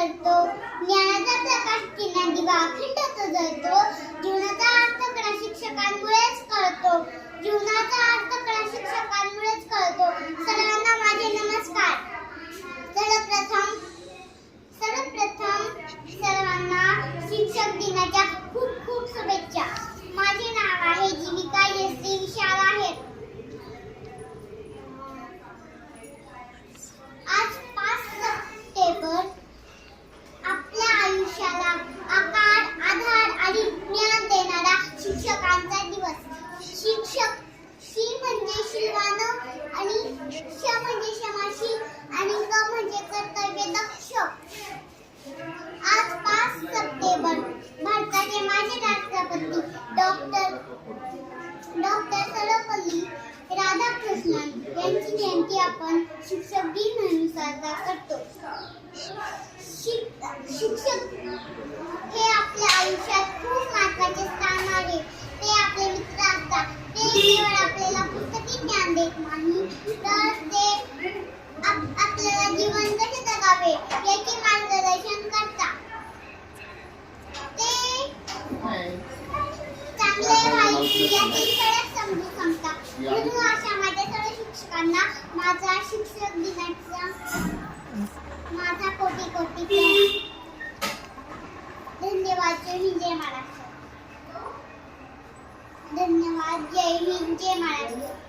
करतो, ज्ञानाचा प्रकाश किरण दिवा अखंड जळतो, जीवनाचा अर्थ कळा शिक्षकांमुळेच कळतो, जीवनाचा अर्थ कळा शिक्षकांमुळेच कळतो. सर्वांना माझे नमस्कार. सर्वप्रथम सर्वांना शिक्षक दिनाच्या खूप खूप शुभेच्छा. माझे नाव आहे जीविका यश्री विशाल आहे. आज 5 सप्टेंबर आपल्या आयुष्याला आकार, आधार आणि ज्ञान देणारा शिक्षकांचा दिवस. शिक्षक शी म्हणजे शीलवान आणि श म्हणजे क्षमाशील आणि क म्हणजे कर्तव्यदक्ष. आज 5 सप्टेंबर भारताचे माजी राष्ट्रपती डॉक्टर सर्वपल्ली राधाकृष्णन यांची जयंती आपण शिक्षक दिन म्हणून साजरा करतो. शिक्षक हे आपल्या आयुष्यात खूप महत्त्वाचे स्थान आहे. ते आपले मित्र असतात. ते केवळ आपल्याला पुस्तकी ज्ञान देत नाही, तर ते आपल्याला जीवन कसे जगावे याचे मार्गदर्शन करतात. ते चांगले वाईट यातील फरक समजून सांगतात. म्हणून अशा माझ्या सर्व शिक्षकांना माझा शिक्षक दिनाचा माझा कोटी कोटी प्रणाम. धन्यवाद. जय हिंद, जय महाराष्ट्र. धन्यवाद. जय हिंद, जय महाराष्ट्र.